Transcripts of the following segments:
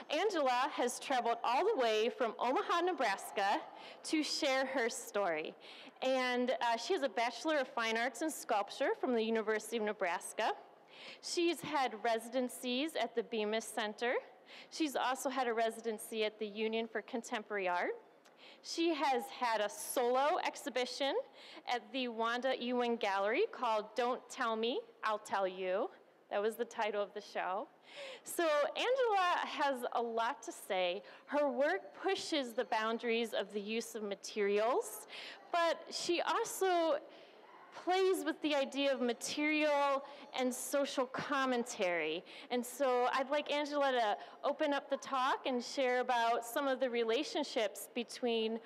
Angela has traveled all the way from Omaha, Nebraska to share her story. And she has a Bachelor of Fine Arts in Sculpture from the University of Nebraska. She's had residencies at the Bemis Center. She's also had a residency at the Union for Contemporary Art. She has had a solo exhibition at the Wanda Ewing Gallery called Don't Tell Me, I'll Tell You. That was the title of the show. So Angela has a lot to say. Her work pushes the boundaries of the use of materials, but she also plays with the idea of material and social commentary. And so I'd like Angela to open up the talk and share about some of the relationships between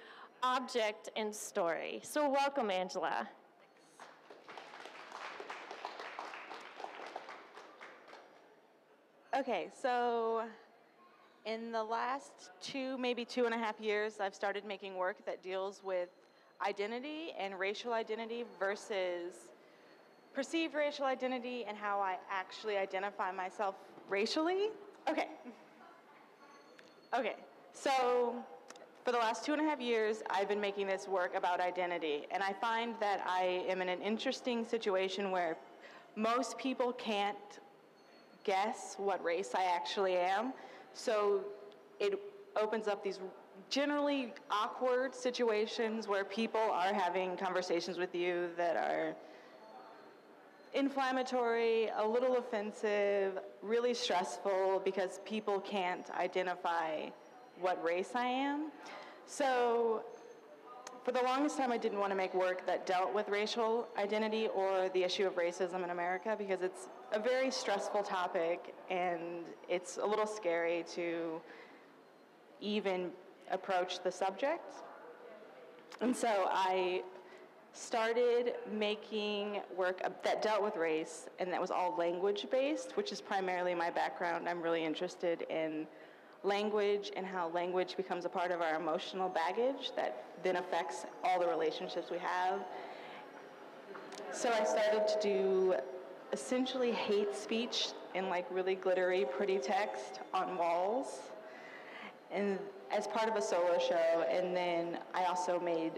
object and story. So welcome, Angela. Okay, so in the last maybe 2.5 years, I've started making work that deals with identity and racial identity versus perceived racial identity and how I actually identify myself racially. Okay, so for the last 2.5 years, I've been making this work about identity, and I find that I am in an interesting situation where most people can't guess what race I actually am, so it opens up these generally awkward situations where people are having conversations with you that are inflammatory, a little offensive, really stressful because people can't identify what race I am. So for the longest time, I didn't want to make work that dealt with racial identity or the issue of racism in America because it's a very stressful topic and it's a little scary to even approach the subject. And so I started making work that dealt with race, and that was all language-based, which is primarily my background. I'm really interested in language and how language becomes a part of our emotional baggage that then affects all the relationships we have. So I started to do essentially hate speech in like really glittery, pretty text on walls, and as part of a solo show. And then I also made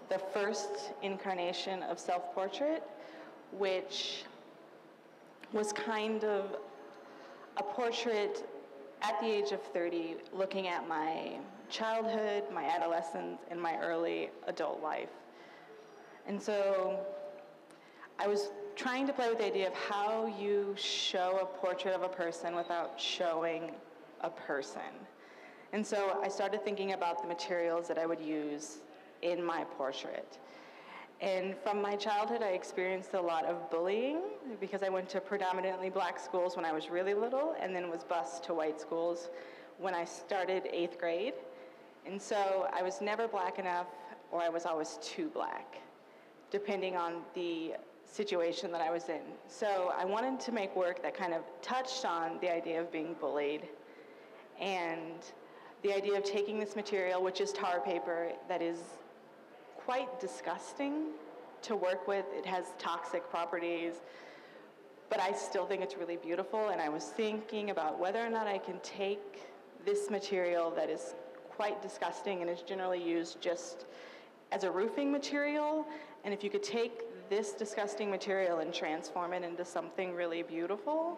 the first incarnation of self-portrait, which was kind of a portrait at the age of 30, looking at my childhood, my adolescence, and my early adult life. And so I was trying to play with the idea of how you show a portrait of a person without showing a person. And so I started thinking about the materials that I would use in my portrait. And from my childhood, I experienced a lot of bullying because I went to predominantly black schools when I was really little and then was bused to white schools when I started 8th grade. And so I was never black enough, or I was always too black, depending on the situation that I was in. So I wanted to make work that kind of touched on the idea of being bullied and the idea of taking this material, which is tar paper, that is quite disgusting to work with. It has toxic properties, but I still think it's really beautiful. And I was thinking about whether or not I can take this material that is quite disgusting and is generally used just as a roofing material, and if you could take this disgusting material and transform it into something really beautiful,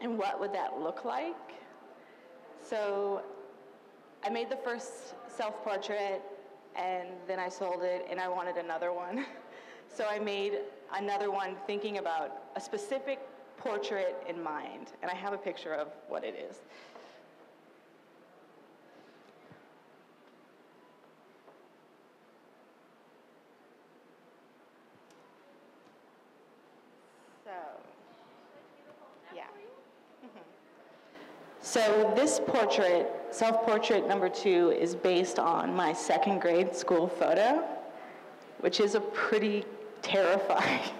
and what would that look like? So I made the first self-portrait, and then I sold it, and I wanted another one. So I made another one thinking about a specific portrait in mind, and I have a picture of what it is. So, yeah. So this portrait, self-portrait number 2, is based on my 2nd grade school photo, which is a pretty terrifying.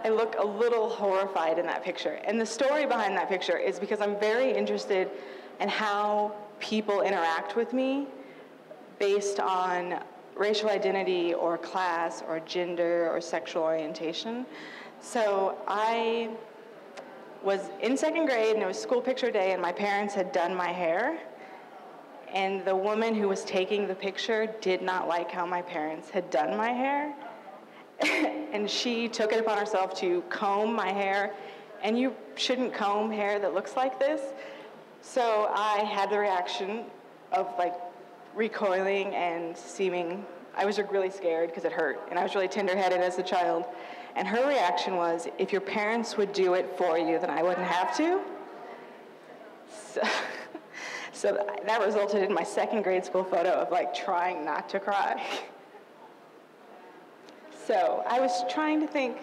I look a little horrified in that picture. And the story behind that picture is because I'm very interested in how people interact with me based on racial identity or class or gender or sexual orientation. So I was in second grade, and it was school picture day, and my parents had done my hair. And the woman who was taking the picture did not like how my parents had done my hair. And she took it upon herself to comb my hair. And you shouldn't comb hair that looks like this. So I had the reaction of like recoiling and seeming, I was really scared because it hurt. And I was really tender-headed as a child. And her reaction was, if your parents would do it for you, then I wouldn't have to. So that resulted in my second grade school photo of like trying not to cry. So I was trying to think,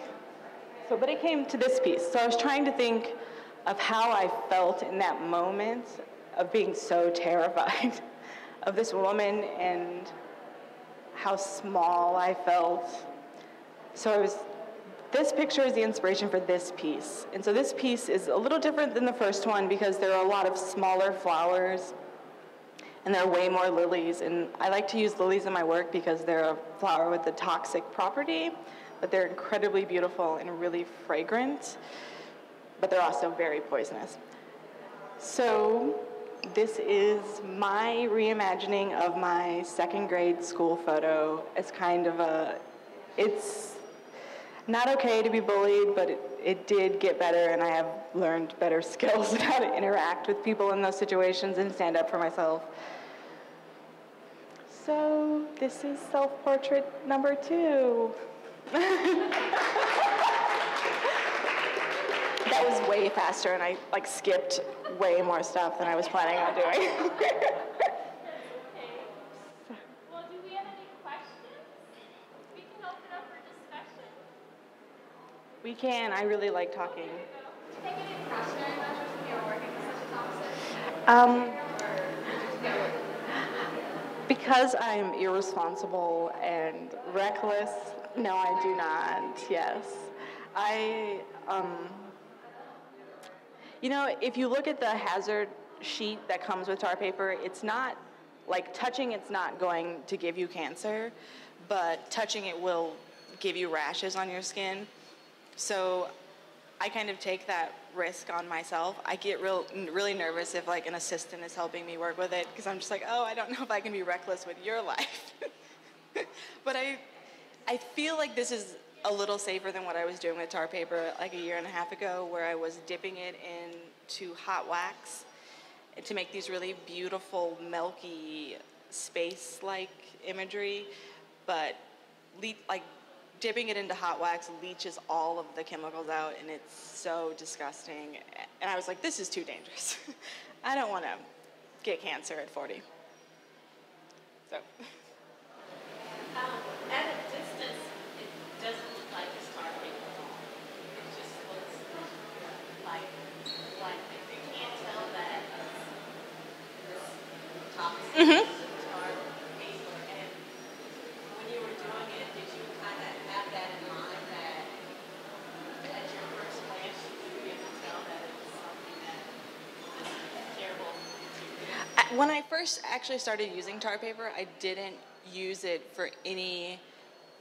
but it came to this piece. So I was trying to think of how I felt in that moment of being so terrified of this woman and how small I felt. So this picture is the inspiration for this piece. And so this piece is a little different than the first one because there are a lot of smaller flowers and there are way more lilies. And I like to use lilies in my work because they're a flower with a toxic property, but they're incredibly beautiful and really fragrant, but they're also very poisonous. So this is my reimagining of my second grade school photo as kind of it's not okay to be bullied, but it did get better, and I have learned better skills in how to interact with people in those situations and stand up for myself. So this is self-portrait number 2. That was way faster, and I like skipped way more stuff than I was planning on doing. Well, do we have any questions? We can open up for discussion. We can. I really like talking. Do you take any precautionary measures when you're working with such a toxic Because I'm irresponsible and reckless, no, I do not, yes. If you look at the hazard sheet that comes with tar paper, it's not, like touching it's not going to give you cancer, but touching it will give you rashes on your skin. So I kind of take that risk on myself. I get really nervous if like an assistant is helping me work with it because I'm just like, oh, I don't know if I can be reckless with your life. But I feel like this is a little safer than what I was doing with tar paper like a year and a half ago, where I was dipping it into hot wax to make these really beautiful, milky, space-like imagery, but dipping it into hot wax leaches all of the chemicals out, and it's so disgusting. And I was like, this is too dangerous. I don't want to get cancer at 40. So. At a distance, it doesn't look like it's tar paper at all. It just looks like you can't tell that it's toxic. Mm-hmm. Tar paper. And when you were doing it, did you kind of have that in mind that at your first glance you would be able to tell that it was something that is terrible? When I first actually started using tar paper, I didn't use it for any.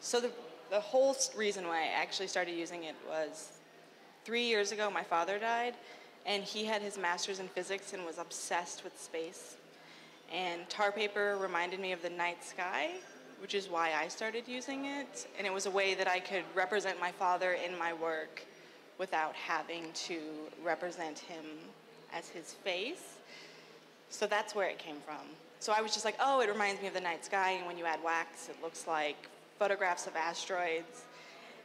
So the whole reason why I actually started using it was 3 years ago my father died, and he had his master's in physics and was obsessed with space. And tar paper reminded me of the night sky, which is why I started using it. And it was a way that I could represent my father in my work without having to represent him as his face. So that's where it came from. So I was just like, oh, it reminds me of the night sky, and when you add wax, it looks like photographs of asteroids,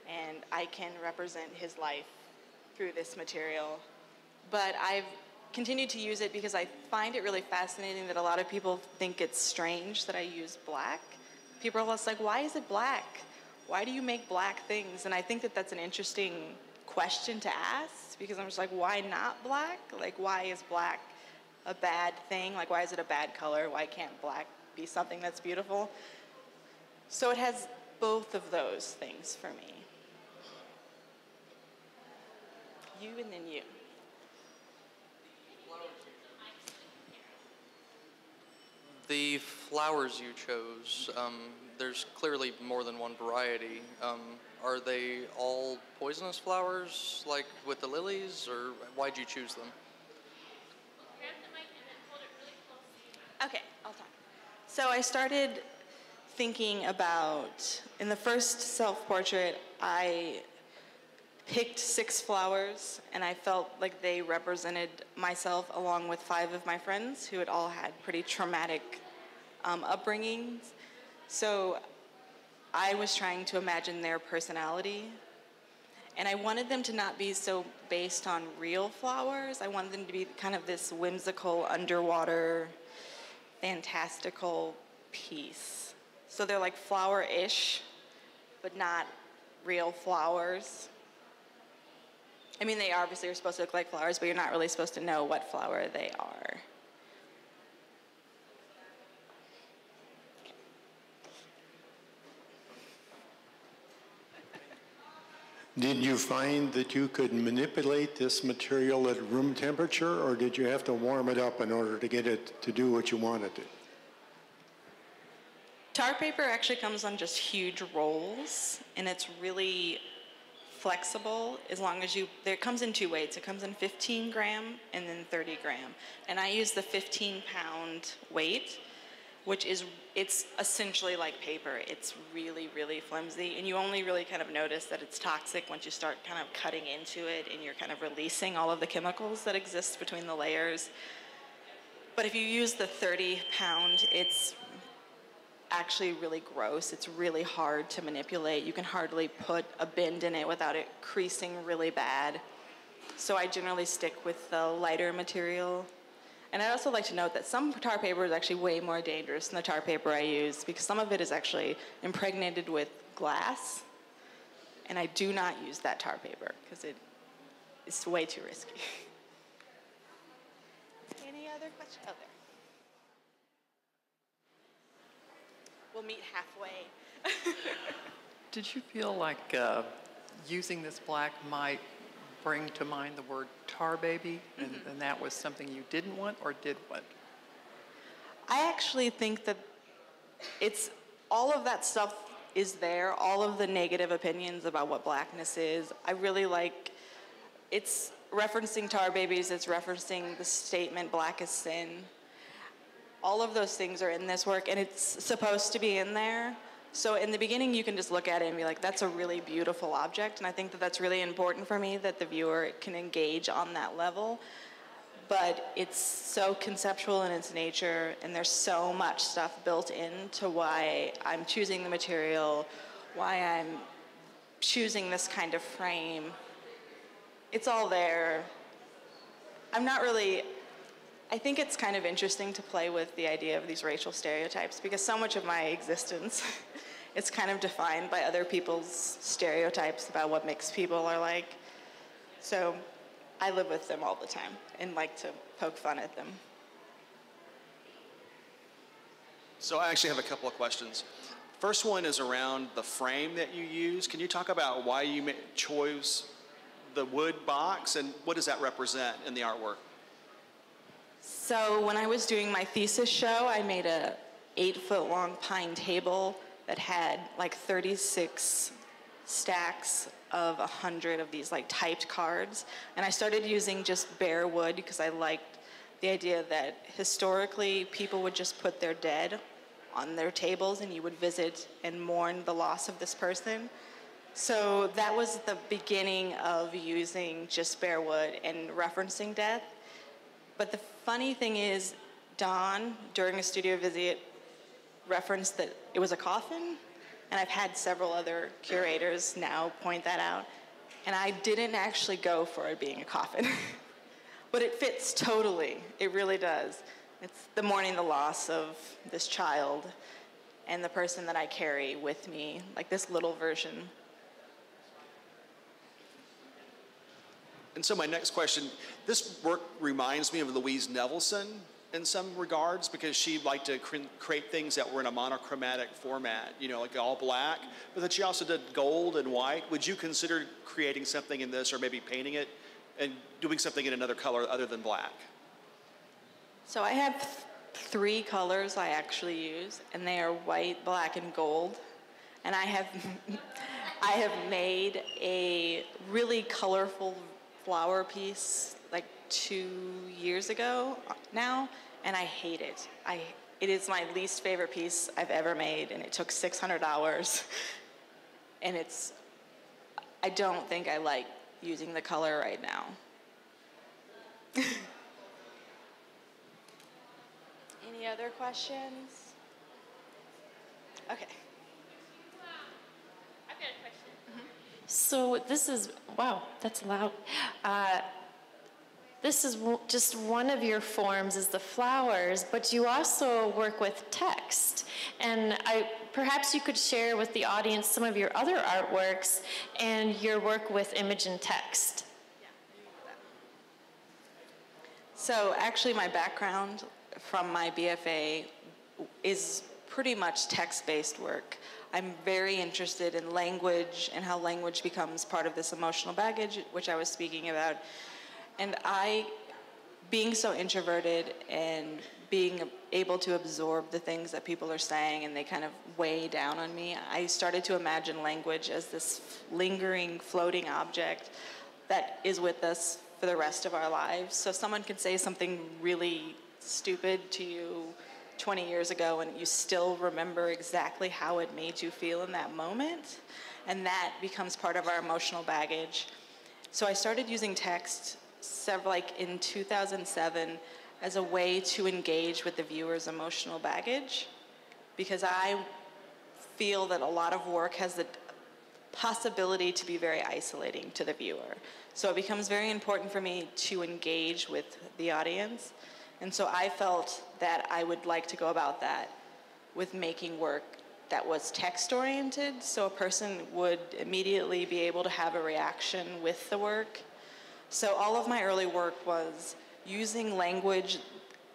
and I can represent his life through this material. But I've continued to use it because I find it really fascinating that a lot of people think it's strange that I use black. People are just like, why is it black? Why do you make black things? And I think that that's an interesting question to ask, because I'm just like, why not black? Like, why is black a bad thing? Like, why is it a bad color? Why can't black be something that's beautiful? So it has both of those things for me. You and then you. The flowers you chose, there's clearly more than one variety. Are they all poisonous flowers, like with the lilies, or why'd you choose them? Grab the mic and then hold it really close. Okay, I'll talk. So I started thinking about, in the first self-portrait, I picked 6 flowers, and I felt like they represented myself along with 5 of my friends who had all had pretty traumatic upbringings. So I was trying to imagine their personality, and I wanted them to not be so based on real flowers. I wanted them to be kind of this whimsical, underwater, fantastical piece. So they're like flower-ish, but not real flowers. I mean, they obviously are supposed to look like flowers, but you're not really supposed to know what flower they are. Did you find that you could manipulate this material at room temperature, or did you have to warm it up in order to get it to do what you wanted it? Tar paper actually comes on just huge rolls, and it's really flexible as long as it comes in 2 weights. It comes in 15 gram and then 30 gram. And I use the 15-pound weight, which it's essentially like paper. It's really, really flimsy, and you only really kind of notice that it's toxic once you start kind of cutting into it and you're kind of releasing all of the chemicals that exist between the layers. But if you use the 30-pound, it's actually really gross. It's really hard to manipulate. You can hardly put a bend in it without it creasing really bad. So I generally stick with the lighter material. And I'd also like to note that some tar paper is actually way more dangerous than the tar paper I use, because some of it is actually impregnated with glass. And I do not use that tar paper because it's way too risky. Any other questions? Oh, there. We'll meet halfway. Did you feel like using this black might bring to mind the word tar baby, and that was something you didn't want or did want? I actually think that it's all of that stuff is there, all of the negative opinions about what blackness is. I really like, it's referencing tar babies, it's referencing the statement black is sin. All of those things are in this work, and it's supposed to be in there. So in the beginning, you can just look at it and be like, that's a really beautiful object, and I think that that's really important for me, that the viewer can engage on that level. But it's so conceptual in its nature, and there's so much stuff built into why I'm choosing the material, why I'm choosing this kind of frame. It's all there. I think it's kind of interesting to play with the idea of these racial stereotypes, because so much of my existence is kind of defined by other people's stereotypes about what mixed people are like. So I live with them all the time and like to poke fun at them. So I actually have a couple of questions. First one is around the frame that you use. Can you talk about why you chose the wood box, and what does that represent in the artwork? So when I was doing my thesis show, I made a 8-foot-long pine table that had like 36 stacks of 100 of these like typed cards. And I started using just bare wood because I liked the idea that historically people would just put their dead on their tables and you would visit and mourn the loss of this person. So that was the beginning of using just bare wood and referencing death. But the funny thing is, Dawn, during a studio visit, referenced that it was a coffin, and I've had several other curators now point that out, and I didn't actually go for it being a coffin. But it fits totally, it really does. It's the mourning the loss of this child and the person that I carry with me, like this little version. And so my next question, this work reminds me of Louise Nevelson in some regards, because she liked to create things that were in a monochromatic format, you know, like all black, but then she also did gold and white. Would you consider creating something in this, or maybe painting it and doing something in another color other than black? So I have 3 colors I actually use, and they are white, black, and gold. And I have made a really colorful flower piece like 2 years ago now, and I hate it. It is my least favorite piece I've ever made, and it took 600 hours. And I don't think I like using the color right now. Any other questions? Okay. I've got a question. So this is, wow, that's loud. This is just one of your forms is the flowers, but you also work with text. And perhaps you could share with the audience some of your other artworks and your work with image and text. So actually my background from my BFA is pretty much text-based work. I'm very interested in language and how language becomes part of this emotional baggage, which I was speaking about. And being so introverted and being able to absorb the things that people are saying and they kind of weigh down on me, I started to imagine language as this lingering, floating object that is with us for the rest of our lives. So someone can say something really stupid to you 20 years ago and you still remember exactly how it made you feel in that moment, and that becomes part of our emotional baggage. So I started using text in 2007 as a way to engage with the viewer's emotional baggage, because I feel that a lot of work has the possibility to be very isolating to the viewer. So it becomes very important for me to engage with the audience. And so I felt that I would like to go about that with making work that was text-oriented, so a person would immediately be able to have a reaction with the work. So all of my early work was using language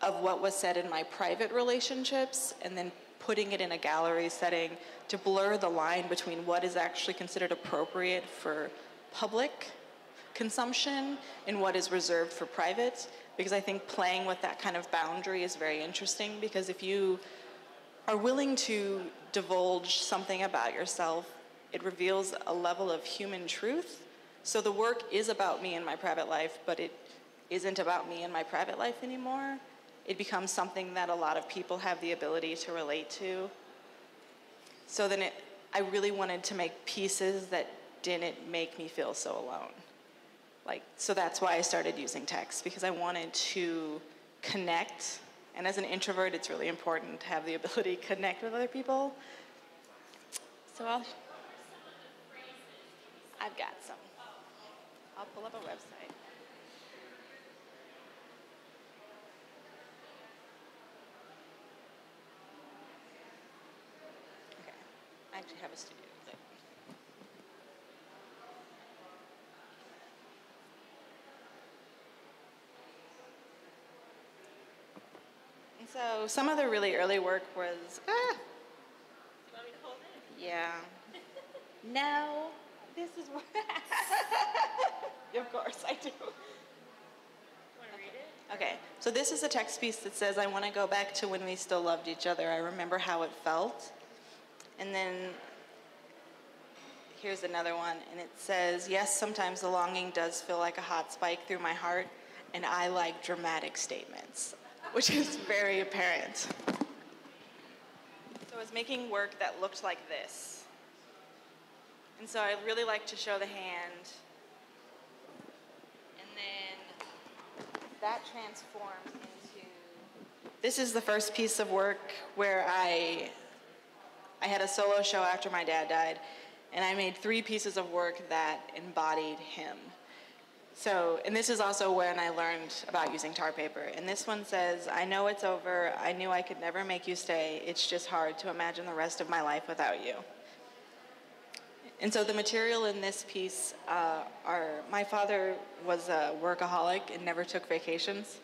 of what was said in my private relationships and then putting it in a gallery setting to blur the line between what is actually considered appropriate for public consumption and what is reserved for private. Because I think playing with that kind of boundary is very interesting, because if you are willing to divulge something about yourself, it reveals a level of human truth. So the work is about me in my private life, but it isn't about me in my private life anymore. It becomes something that a lot of people have the ability to relate to. So then I really wanted to make pieces that didn't make me feel so alone. So that's why I started using text, because I wanted to connect. And as an introvert, it's really important to have the ability to connect with other people. So I've got some. I'll pull up a website. Okay, I actually have a studio. So some of the really early work was, Do you want me to hold it? yeah. No, this is what, of course I do. Want to read it? Okay, so this is a text piece that says, I want to go back to when we still loved each other. I remember how it felt. And then here's another one, and it says, yes, sometimes the longing does feel like a hot spike through my heart, and I like dramatic statements, which is very apparent. So I was making work that looked like this. And so I really like to show the hand. And then that transforms into... This is the first piece of work where I had a solo show after my dad died, and I made 3 pieces of work that embodied him. So, and this is also when I learned about using tar paper. And this one says, I know it's over. I knew I could never make you stay. It's just hard to imagine the rest of my life without you. And so the material in this piece my father was a workaholic and never took vacations.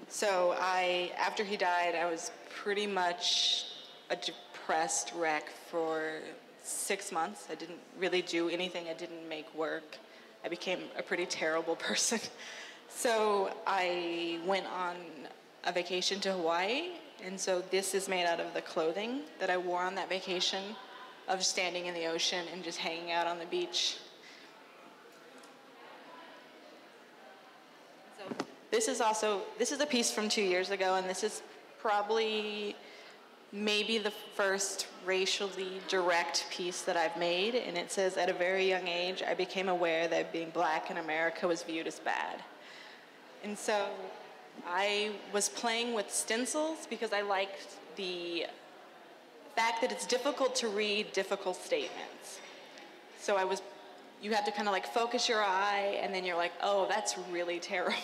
So after he died, I was pretty much a depressed wreck for 6 months. I didn't really do anything. I didn't make work. I became a pretty terrible person. So I went on a vacation to Hawaii, and so this is made out of the clothing that I wore on that vacation of standing in the ocean and just hanging out on the beach. So this is a piece from 2 years ago, and this is probably maybe the first racially direct piece that I've made, and it says, at a very young age, I became aware that being black in America was viewed as bad. And so I was playing with stencils because I liked the fact that it's difficult to read difficult statements. So you have to kind of like focus your eye, and then you're like, oh, that's really terrible.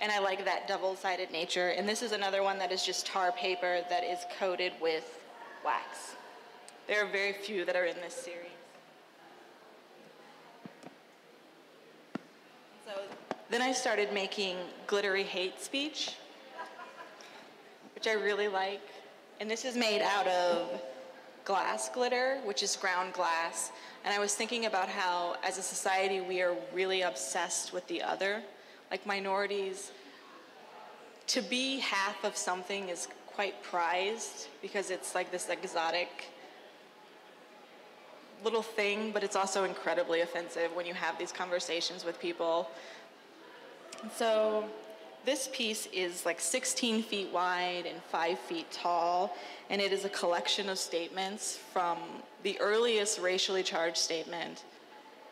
And I like that double-sided nature. And this is another one that is just tar paper that is coated with wax. There are very few that are in this series. So then I started making glittery hate speech, which I really like. And this is made out of glass glitter, which is ground glass. And I was thinking about how, as a society, we are really obsessed with the other. Like minorities, to be half of something is quite prized because it's like this exotic little thing, but it's also incredibly offensive when you have these conversations with people. And so this piece is like 16 feet wide and 5 feet tall, and it is a collection of statements from the earliest racially charged statement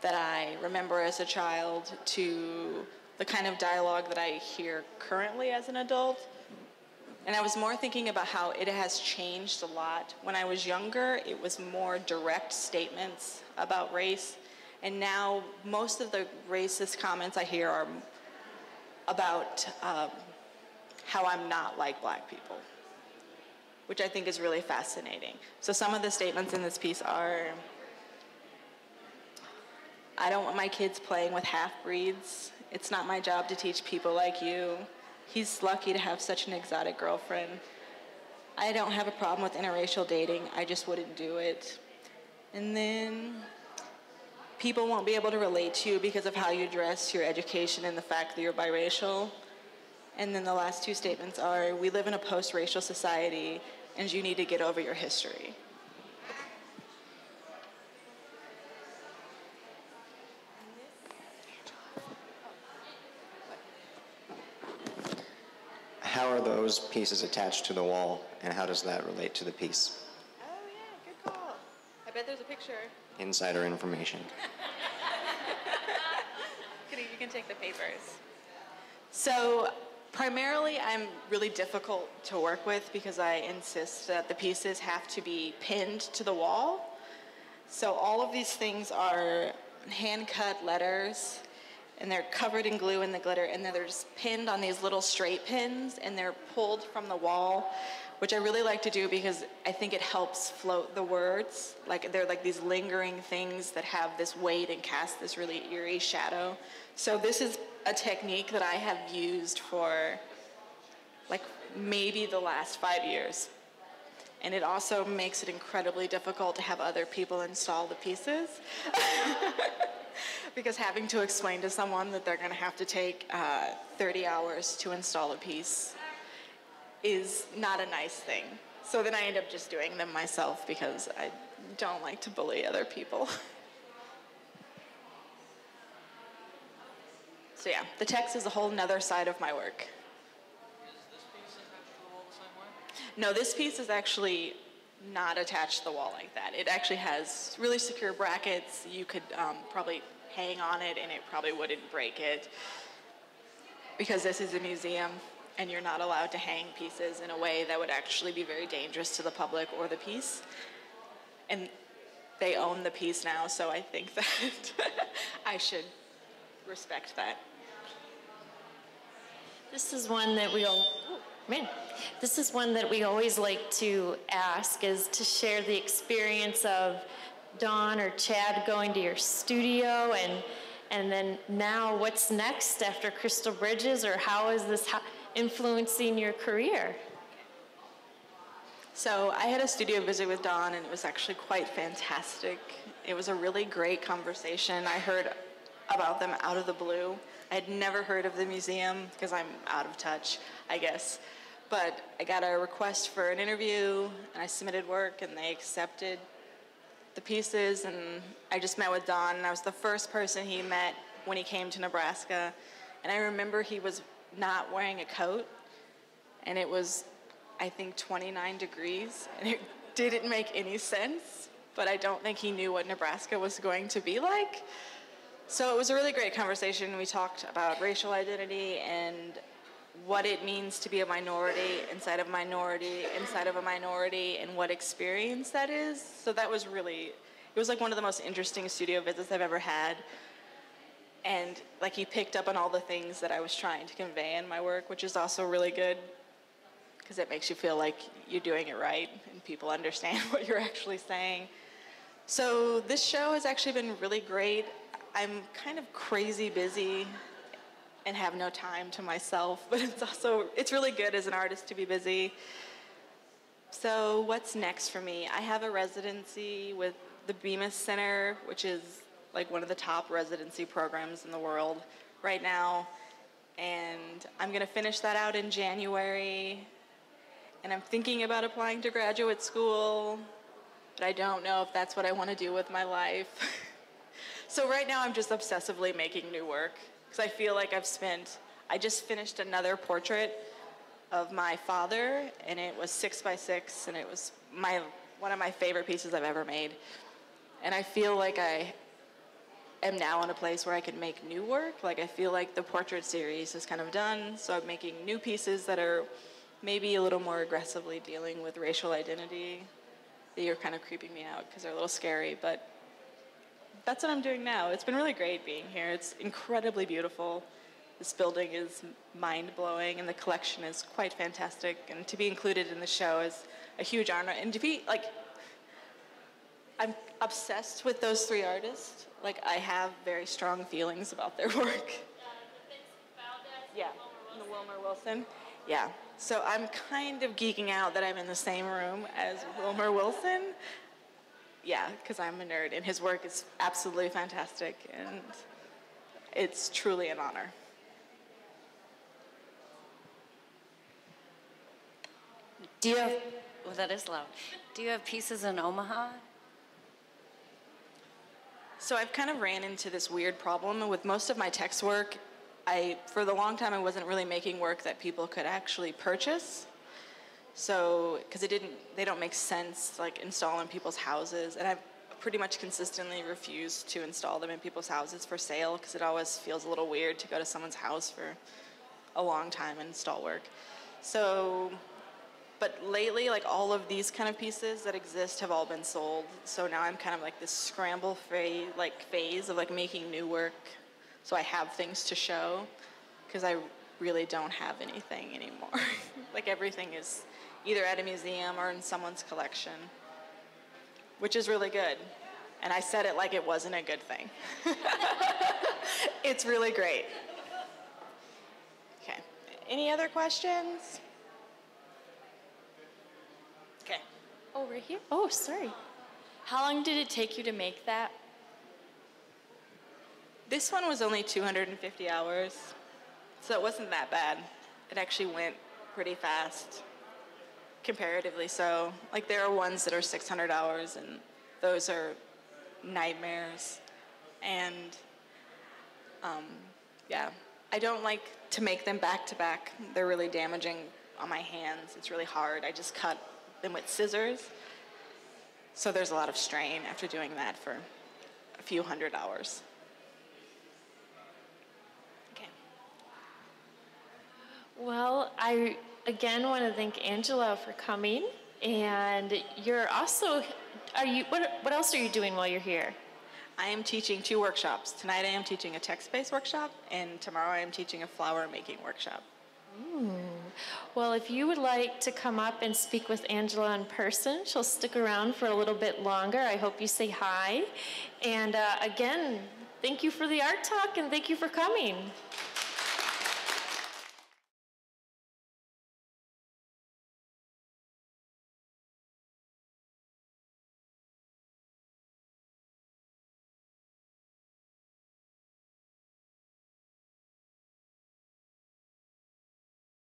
that I remember as a child to the kind of dialogue that I hear currently as an adult. And I was more thinking about how it has changed a lot. When I was younger, it was more direct statements about race. And now most of the racist comments I hear are about how I'm not like black people, which I think is really fascinating. So some of the statements in this piece are, I don't want my kids playing with half-breeds. It's not my job to teach people like you. He's lucky to have such an exotic girlfriend. I don't have a problem with interracial dating. I just wouldn't do it. And then people won't be able to relate to you because of how you dress, your education, and the fact that you're biracial. And then the last two statements are, we live in a post-racial society, and you need to get over your history. How are those pieces attached to the wall, and how does that relate to the piece? Oh yeah, good call. I bet there's a picture. Insider information. You can take the papers. So primarily I'm really difficult to work with because I insist that the pieces have to be pinned to the wall. So all of these things are hand-cut letters, and they're covered in glue and the glitter, and then they're just pinned on these little straight pins, and they're pulled from the wall, which I really like to do because I think it helps float the words. Like they're like these lingering things that have this weight and cast this really eerie shadow. So this is a technique that I have used for like maybe the last 5 years. And it also makes it incredibly difficult to have other people install the pieces. Because having to explain to someone that they're going to have to take 30 hours to install a piece is not a nice thing. So then I end up just doing them myself because I don't like to bully other people. So yeah, the text is a whole nother side of my work. Is this piece attached to the wall the same way? No, this piece is actually not attached to the wall like that. It actually has really secure brackets. You could probably hang on it and it probably wouldn't break it, because this is a museum and you're not allowed to hang pieces in a way that would actually be very dangerous to the public or the piece. And they own the piece now, so I think that I should respect that. This is one that we all, this is one that we always like to ask, is to share the experience of Dawn or Chad going to your studio, and then now what's next after Crystal Bridges, or how is this influencing your career? So I had a studio visit with Dawn, and it was actually quite fantastic. It was a really great conversation. I heard about them out of the blue. I had never heard of the museum because I'm out of touch, I guess. But I got a request for an interview, and I submitted work, and they accepted the pieces, and I just met with Don, and I was the first person he met when he came to Nebraska. And I remember he was not wearing a coat, and it was, I think, 29 degrees, and it didn't make any sense, but I don't think he knew what Nebraska was going to be like. So it was a really great conversation. We talked about racial identity and what it means to be a minority inside of a minority, and what experience that is. So that was really, it was like one of the most interesting studio visits I've ever had. And like he picked up on all the things that I was trying to convey in my work, which is also really good because it makes you feel like you're doing it right and people understand what you're actually saying. So this show has actually been really great. I'm kind of crazy busy and have no time to myself, but it's really good as an artist to be busy. So what's next for me? I have a residency with the Bemis Center, which is like one of the top residency programs in the world right now. And I'm gonna finish that out in January. And I'm thinking about applying to graduate school, but I don't know if that's what I wanna do with my life. So right now I'm just obsessively making new work, because I feel like I just finished another portrait of my father, and it was 6x6, and it was one of my favorite pieces I've ever made. And I feel like I am now in a place where I can make new work. Like I feel like the portrait series is kind of done, so I'm making new pieces that are maybe a little more aggressively dealing with racial identity. You're kind of creeping me out because they're a little scary, but that's what I'm doing now. It's been really great being here. It's incredibly beautiful. This building is mind-blowing, and the collection is quite fantastic. And to be included in the show is a huge honor. And to be, like, I'm obsessed with those three artists. Like, I have very strong feelings about their work. Yeah, the Wilmer Wilson. Yeah, so I'm kind of geeking out that I'm in the same room as Wilmer Wilson. Yeah, because I'm a nerd, and his work is absolutely fantastic, and it's truly an honor. Do you have, well, that is loud. Do you have pieces in Omaha? So I've kind of ran into this weird problem with most of my text work. For the long time, I wasn't really making work that people could actually purchase. So, because they don't make sense, like, install in people's houses. And I've pretty much consistently refused to install them in people's houses for sale, because it always feels a little weird to go to someone's house for a long time and install work. So, but lately, like, all of these kind of pieces that exist have all been sold. So now I'm kind of like this scramble phase of, like, making new work. So I have things to show, because I really don't have anything anymore. Like, everything is either at a museum or in someone's collection, which is really good. And I said it like it wasn't a good thing. It's really great. Okay, any other questions? Okay. Oh, right here? Oh, sorry. How long did it take you to make that? This one was only 250 hours, so it wasn't that bad. It actually went pretty fast, comparatively so. Like, there are ones that are 600 hours, and those are nightmares. And, yeah, I don't like to make them back to back. They're really damaging on my hands. It's really hard. I just cut them with scissors. So there's a lot of strain after doing that for a few hundred hours. Well, I again want to thank Angela for coming, and you're also, what else are you doing while you're here? I am teaching 2 workshops. Tonight I am teaching a text-based workshop, and tomorrow I am teaching a flower making workshop. Ooh. Well, if you would like to come up and speak with Angela in person, she'll stick around for a little bit longer. I hope you say hi. And again, thank you for the art talk, and thank you for coming.